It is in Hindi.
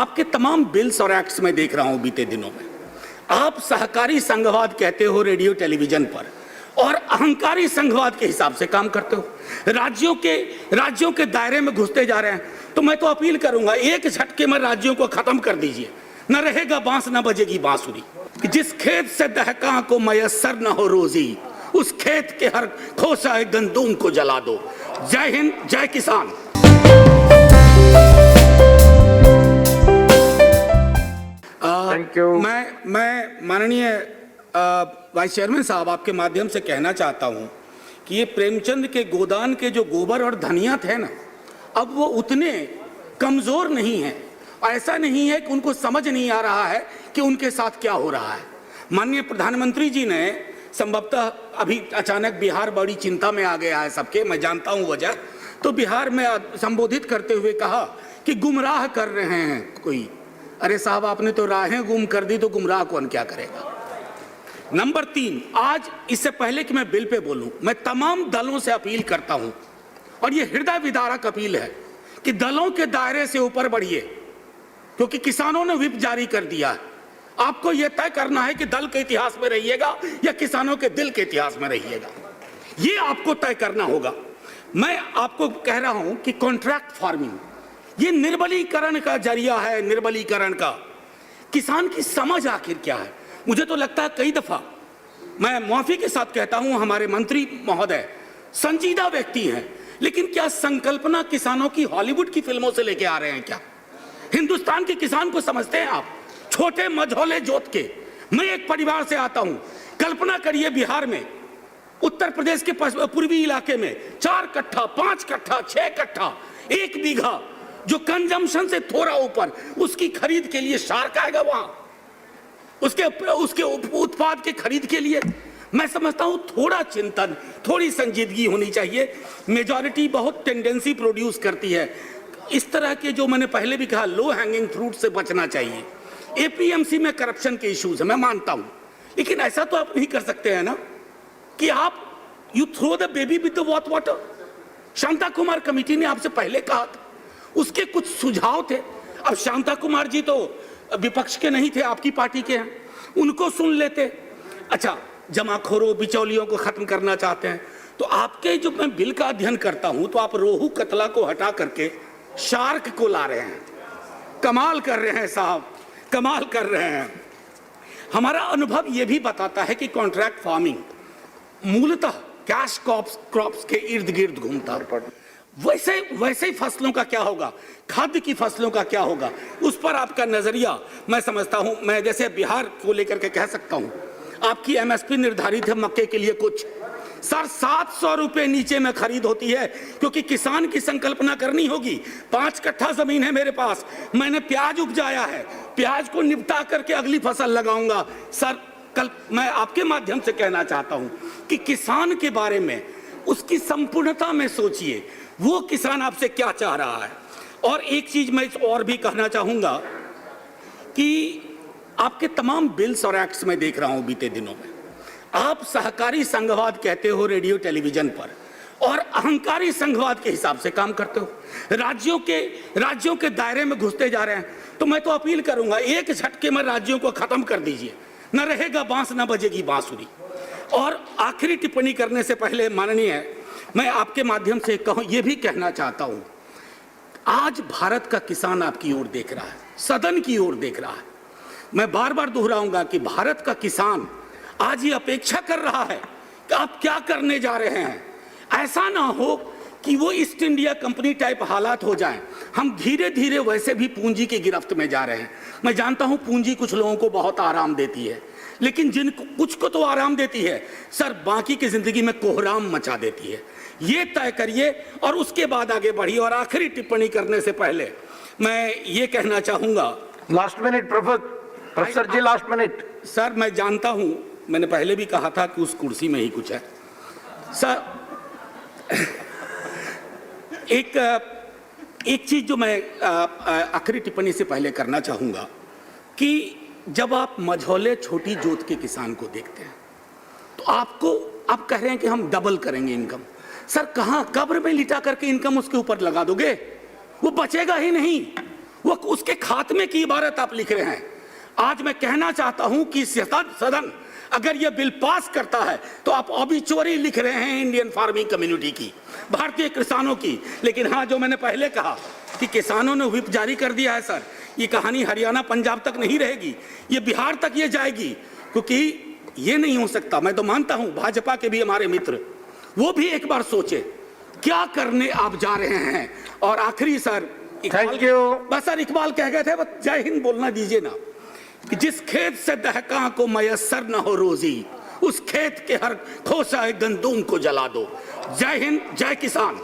आपके तमाम बिल्स और एक्ट्स में देख रहा हूं बीते दिनों में। आप सहकारी संघवाद कहते हो रेडियो टेलीविजन पर और अहंकारी संघवाद के हिसाब से काम करते हो। राज्यों के दायरे में घुसते जा रहे हैं। तो मैं तो अपील करूंगा, एक झटके में राज्यों को खत्म कर दीजिए। न रहेगा बांस, न बजेगी बांसुरी। जिस खेत से दहका को मयस्सर न हो रोजी, उस खेत के हर खोसा गंदूम को जला दो। जय हिंद, जय किसान। Thank you. मैं माननीय वाइस चेयरमैन साहब, आपके माध्यम से कहना चाहता हूं कि ये प्रेमचंद के गोदान के जो गोबर और धनिया थे ना, अब वो उतने कमजोर नहीं हैं। ऐसा नहीं है कि उनको समझ नहीं आ रहा है कि उनके साथ क्या हो रहा है। माननीय प्रधानमंत्री जी ने संभवतः अभी अचानक बिहार बड़ी चिंता में आ गया है सबके, मैं जानता हूं वजह। तो बिहार में संबोधित करते हुए कहा कि गुमराह कर रहे हैं कोई। अरे साहब, आपने तो राहें गुम कर दी, तो गुमराह कौन क्या करेगा। नंबर 3, आज इससे पहले कि मैं बिल पे बोलूं, मैं तमाम दलों से अपील करता हूं, और ये हृदय विदारक अपील है कि दलों के दायरे से ऊपर बढ़िए, क्योंकि किसानों ने व्हिप जारी कर दिया है। आपको यह तय करना है कि दल के इतिहास में रहिएगा या किसानों के दिल के इतिहास में रहिएगा, ये आपको तय करना होगा। मैं आपको कह रहा हूं कि कॉन्ट्रैक्ट फार्मिंग ये निर्बलीकरण का जरिया है, निर्बलीकरण का। किसान की समझ आखिर क्या है? मुझे तो लगता है कई दफा, मैं माफी के साथ कहता हूं, हमारे मंत्री महोदय संजीदा व्यक्ति हैं, लेकिन क्या संकल्पना किसानों की हॉलीवुड की फिल्मों से लेके आ रहे हैं क्या? हिंदुस्तान के किसान को समझते हैं आप? छोटे मझोले जोत के। मैं एक परिवार से आता हूं। कल्पना करिए, बिहार में, उत्तर प्रदेश के पूर्वी इलाके में 4 कट्ठा, 5 कट्ठा, 6 कट्ठा, 1 बीघा, जो कंजम्पशन से थोड़ा ऊपर, उसकी खरीद के लिए शार्क आएगा वहां, उसके उत्पाद के खरीद के लिए। मैं समझता हूं थोड़ा चिंतन, थोड़ी संजीदगी होनी चाहिए। मेजॉरिटी बहुत टेंडेंसी प्रोड्यूस करती है। इस तरह के, जो मैंने पहले भी कहा, लो हैंगिंग फ्रूट से बचना चाहिए। एपीएमसी में करप्शन के इश्यूज है, मैं मानता हूं, लेकिन ऐसा तो आप नहीं कर सकते हैं ना कि आप you throw the baby with the bath water. Shanta Kumar committee ने आपसे पहले कहा था, उसके कुछ सुझाव थे। अब शांता कुमार जी तो विपक्ष के नहीं थे, आपकी पार्टी के हैं, उनको सुन लेते। अच्छा, जमाखोरों, बिचौलियों को खत्म करना चाहते हैं, तो आपके, जो मैं बिल का अध्ययन करता हूं, तो आप रोहू कतला को हटा करके शार्क को ला रहे हैं। कमाल कर रहे हैं साहब, कमाल कर रहे हैं। हमारा अनुभव यह भी बताता है कि कॉन्ट्रैक्ट फार्मिंग मूलतः कैश क्रॉप्स के इर्द गिर्द घूमता है। वैसे ही फसलों का क्या होगा, खाद्य की फसलों का क्या होगा, उस पर आपका नजरिया, मैं समझता हूं। मैं जैसे बिहार को लेकर के कह सकता हूं, आपकी एमएसपी निर्धारित है मक्के के लिए कुछ, सर 700 रुपए नीचे में खरीद होती है, क्योंकि किसान की संकल्पना करनी होगी। 5 कट्ठा जमीन है मेरे पास, मैंने प्याज उपजाया है, प्याज को निपटा करके अगली फसल लगाऊंगा। सर, कल मैं आपके माध्यम से कहना चाहता हूं कि किसान के बारे में उसकी संपूर्णता में सोचिए, वो किसान आपसे क्या चाह रहा है। और एक चीज मैं और भी कहना चाहूंगा कि आपके तमाम बिल्स और एक्ट्स में देख रहा हूं बीते दिनों में, आप सहकारी संघवाद कहते हो रेडियो टेलीविजन पर और अहंकारी संघवाद के हिसाब से काम करते हो। राज्यों के दायरे में घुसते जा रहे हैं। तो मैं तो अपील करूंगा, एक झटके में राज्यों को खत्म कर दीजिए। न रहेगा बांस, न बजेगी बांसुरी। और आखिरी टिप्पणी करने से पहले माननीय, मैं आपके माध्यम से ये भी कहना चाहता हूं, आज भारत का किसान आपकी ओर देख रहा है, सदन की ओर देख रहा है। मैं बार बार दोहराऊंगा कि भारत का किसान आज ये अपेक्षा कर रहा है कि आप क्या करने जा रहे हैं। ऐसा ना हो कि वो ईस्ट इंडिया कंपनी टाइप हालात हो जाएं। हम धीरे धीरे वैसे भी पूंजी की गिरफ्त में जा रहे हैं। मैं जानता हूं पूंजी कुछ लोगों को बहुत आराम देती है, लेकिन जिनको कुछ को तो आराम देती है सर, बाकी की जिंदगी में कोहराम मचा देती है। ये तय करिए और उसके बाद आगे बढ़िए। और आखिरी टिप्पणी करने से पहले मैं ये कहना चाहूंगा, लास्ट मिनट प्रोफेसर जी, लास्ट मिनट। सर, मैं जानता हूं, मैंने पहले भी कहा था कि उस कुर्सी में ही कुछ है। सर, एक चीज जो मैं आखिरी टिप्पणी से पहले करना चाहूंगा कि जब आप मझौले छोटी जोत के किसान को देखते हैं, तो आप कह रहे हैं कि हम डबल करेंगे इनकम। सर, कहां, कब्र में लिटा करके इनकम उसके ऊपर लगा दोगे? वो बचेगा ही नहीं। वो उसके खात्मे की इबारत आप लिख रहे हैं। आज मैं कहना चाहता हूं कि सदन अगर ये बिल पास करता है तो आप ऑबिचुअरी लिख रहे हैं इंडियन फार्मिंग कम्युनिटी की, भारतीय किसानों की। लेकिन हाँ, जो मैंने पहले कहा कि किसानों ने व्हिप जारी कर दिया है सर, ये कहानी हरियाणा पंजाब तक नहीं रहेगी, ये बिहार तक ये जाएगी, क्योंकि ये नहीं हो सकता। मैं तो मानता हूं भाजपा के भी हमारे मित्र, वो भी एक बार सोचे क्या करने आप जा रहे हैं। और आखिरी सर, थैंक यू। बस सर, इकबाल कह गए थे, बस जय हिंद बोलना दीजिए ना, कि जिस खेत से दहका को मयसर न हो रोजी, उस खेत के हर खोसा गंदूम को जला दो। जय हिंद, जय किसान।